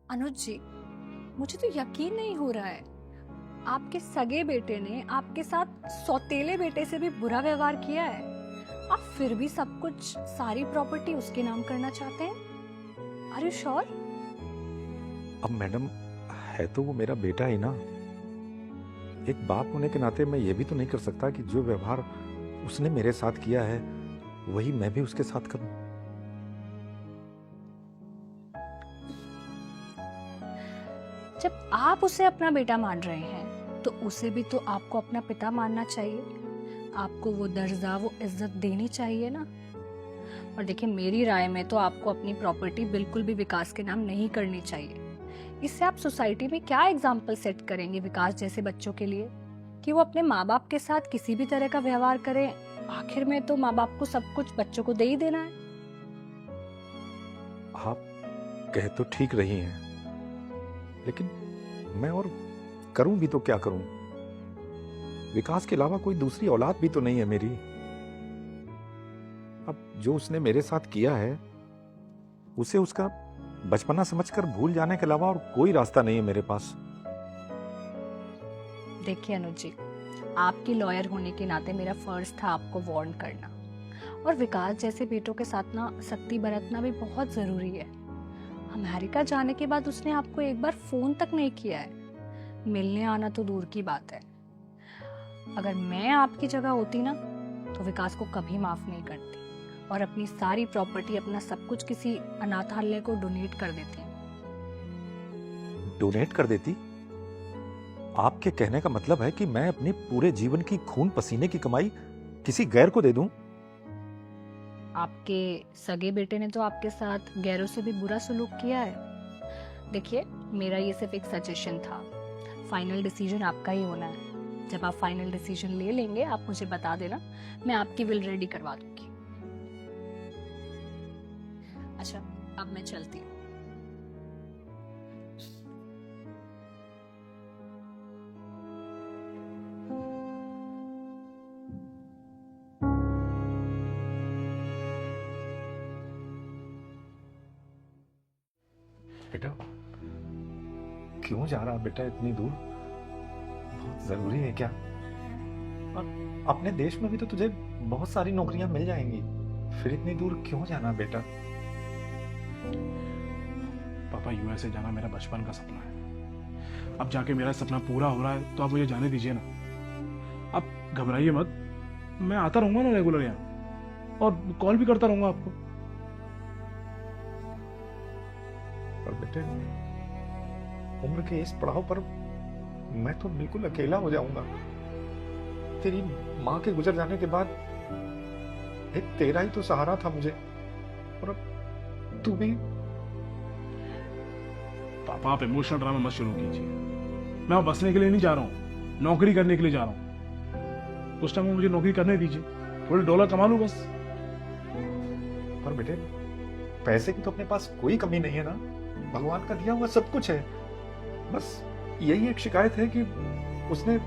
अनुज जी, मुझे तो यकीन नहीं हो रहा है। आपके सगे बेटे ने आपके साथ सौतेले बेटे से भी बुरा व्यवहार किया है। आप फिर भी सब कुछ, सारी प्रॉपर्टी उसके नाम करना चाहते हैं? Are you sure? अब मैडम, है तो वो मेरा बेटा ही ना। एक बाप होने के नाते मैं ये भी तो नहीं कर सकता कि जो व्यवहार उसने मेरे साथ किया है वही मैं भी उसके साथ करूं। जब आप उसे अपना बेटा मान रहे हैं तो उसे भी तो आपको अपना पिता मानना चाहिए। आपको वो दर्जा, वो इज्जत देनी चाहिए ना। और देखिए, मेरी राय में तो आपको अपनी प्रॉपर्टी बिल्कुल भी विकास के नाम नहीं करनी चाहिए। इससे आप सोसाइटी में क्या एग्जाम्पल सेट करेंगे विकास जैसे बच्चों के लिए, कि वो अपने माँ बाप के साथ किसी भी तरह का व्यवहार करें। आखिर में तो माँ बाप को सब कुछ बच्चों को दे ही देना है। आप कह तो ठीक रही हैं, लेकिन मैं और करूं भी तो क्या करूं? विकास के अलावा कोई दूसरी औलाद भी तो नहीं है मेरी। अब जो उसने मेरे साथ किया है उसे उसका बचपना समझकर भूल जाने के अलावा और कोई रास्ता नहीं है मेरे पास। देखिए अनुज जी, आपकी लॉयर होने के नाते मेरा फर्ज था आपको वार्न करना। और विकास जैसे बेटों के साथ ना सख्ती बरतना भी बहुत जरूरी है। अमेरिका जाने के बाद उसने आपको एक बार फोन तक नहीं किया है। मिलने आना तो दूर की बात है। अगर मैं आपकी जगह होती ना तो विकास को कभी माफ नहीं करती और अपनी सारी प्रॉपर्टी, अपना सब कुछ किसी अनाथालय को डोनेट कर देती। डोनेट कर देती? आपके कहने का मतलब है कि मैं अपने पूरे जीवन की खून पसीने की कमाई किसी गैर को दे दूं? आपके सगे बेटे ने तो आपके साथ गैरों से भी बुरा सलूक किया है। देखिए, मेरा ये सिर्फ एक सजेशन था। फाइनल डिसीजन आपका ही होना है। जब आप फाइनल डिसीजन ले लेंगे आप मुझे बता देना, मैं आपकी विल रेडी करवा दूंगी। अच्छा, अब मैं चलती हूँ। बेटा, क्यों जा रहा बेटा इतनी दूर? बहुत जरूरी है क्या? और अपने देश में भी तो तुझे बहुत सारी नौकरियां मिल जाएंगी, फिर इतनी दूर क्यों जाना बेटा? पापा, यूएसए जाना मेरा बचपन का सपना है। अब जाके मेरा सपना पूरा हो रहा है तो आप मुझे जाने दीजिए ना। आप घबराइए मत, मैं आता रहूंगा ना रेगुलर यहाँ, और कॉल भी करता रहूंगा आपको। पर बेटे, उम्र के इस पड़ाव पर मैं तो बिल्कुल अकेला हो जाऊंगा। तेरी माँ के गुजर जाने के बाद एक तेरा ही तो सहारा था मुझे, और अब तू भी। पापा, आप इमोशनल ड्रामा मत शुरू कीजिए। मैं वहां बसने के लिए नहीं जा रहा हूँ, नौकरी करने के लिए जा रहा हूँ। उस टाइम मुझे नौकरी करने दीजिए, थोड़े डॉलर कमा लूं बस। पर बेटे, पैसे की तो अपने पास कोई कमी नहीं है ना। भगवान का दिया हुआ सब कुछ है। बस यही एक शिकायत है कि उसने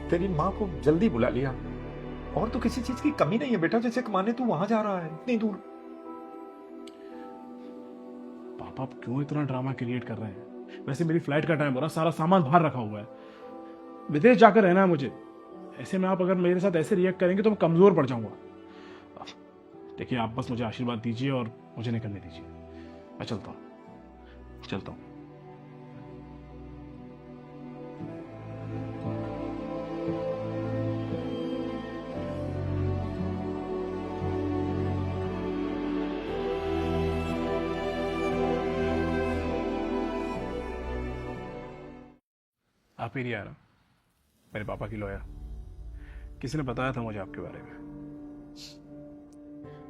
तेरी माँ को जल्दी बुला लिया। और तो किसी चीज की कमी नहीं है बेटा, जैसे कमाने तू वहां जा रहा है इतनी दूर। पापा, आप क्यों इतना ड्रामा क्रिएट कर रहे हैं? वैसे मेरी फ्लाइट का टाइम हो रहा, सारा सामान बाहर रखा हुआ है, विदेश जाकर रहना है मुझे। ऐसे में आप अगर मेरे साथ ऐसे रिएक्ट करेंगे तो मैं कमजोर पड़ जाऊंगा। देखिए, आप बस मुझे आशीर्वाद दीजिए और मुझे निकलने दीजिए। मैं चलता हूँ। आप ही नहीं आ रहा, मेरे पापा की लॉयर। किसी ने बताया था मुझे आपके बारे में।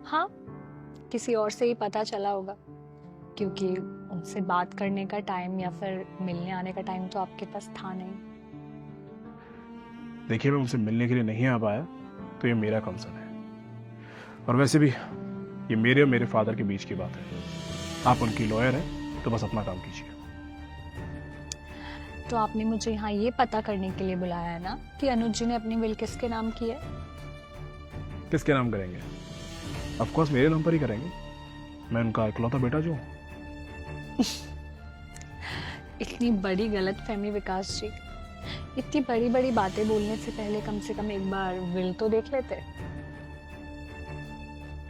हाँ, किसी और से ही पता चला होगा, क्योंकि उनसे बात करने का टाइम या फिर मिलने आने का टाइम तो आपके पास था नहीं। देखिए, मैं उनसे मिलने के लिए नहीं आ पाया तो ये मेरा कंसर्न है, और वैसे भी ये मेरे और मेरे फादर के बीच की बात है। आप उनकी लॉयर हैं तो बस अपना काम कीजिए। तो आपने मुझे यहाँ ये पता करने के लिए बुलाया है ना कि अनुज जी ने अपनी विल किसके नाम की है? किसके नाम करेंगे? ऑफ कोर्स मेरे नाम पर ही करेंगे। मैं उनका इकलौता बेटा जो हूँ। इतनी बड़ी गलतफहमी विकास जी, इतनी बड़ी बड़ी बातें बोलने से पहले कम से कम एक बार विल तो देख लेते।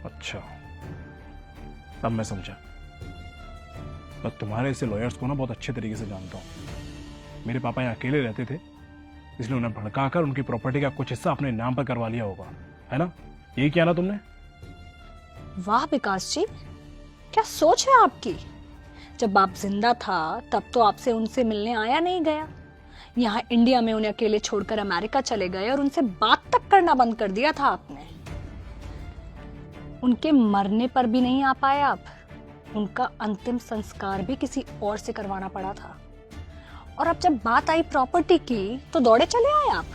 अच्छा, अब मैं समझा। पर तुम्हारे ऐसे लॉयर्स को ना बहुत अच्छे तरीके से जानता हूँ। मेरे पापा यहाँ अकेले रहते थे, इसलिए उन्हें भड़काकर उनकी प्रॉपर्टी का कुछ हिस्सा अपने नाम पर करवा लिया होगा, है ना? यही किया ना तुमने? वाह विकास जी, क्या सोच है आपकी। जब बाप जिंदा था तब तो आपसे उनसे मिलने आया नहीं गया। यहाँ इंडिया में उन्हें अकेले छोड़कर अमेरिका चले गए और उनसे बात तक करना बंद कर दिया था आपने। उनके मरने पर भी नहीं आ पाए आप। उनका अंतिम संस्कार भी किसी और से करवाना पड़ा था। और अब जब बात आई प्रॉपर्टी की तो दौड़े चले आए आप।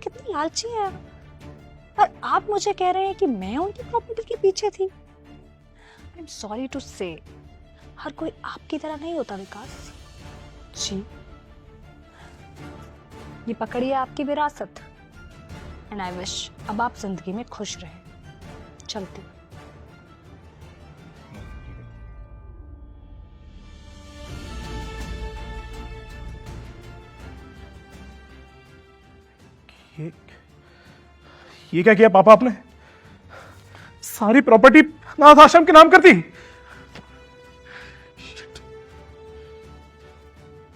कितने लालची हैं आप। और आप मुझे कह रहे हैं कि मैं उनकी प्रॉपर्टी के पीछे थी। आई एम सॉरी टू से, हर कोई आपकी तरह नहीं होता विकास जी। ये पकड़िए आपकी विरासत, एंड आई विश अब आप जिंदगी में खुश रहे। चलती। ये क्या किया पापा आपने? सारी प्रॉपर्टी अनाथ आश्रम के नाम कर दी।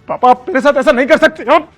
पापा आप मेरे साथ ऐसा नहीं कर सकते आप।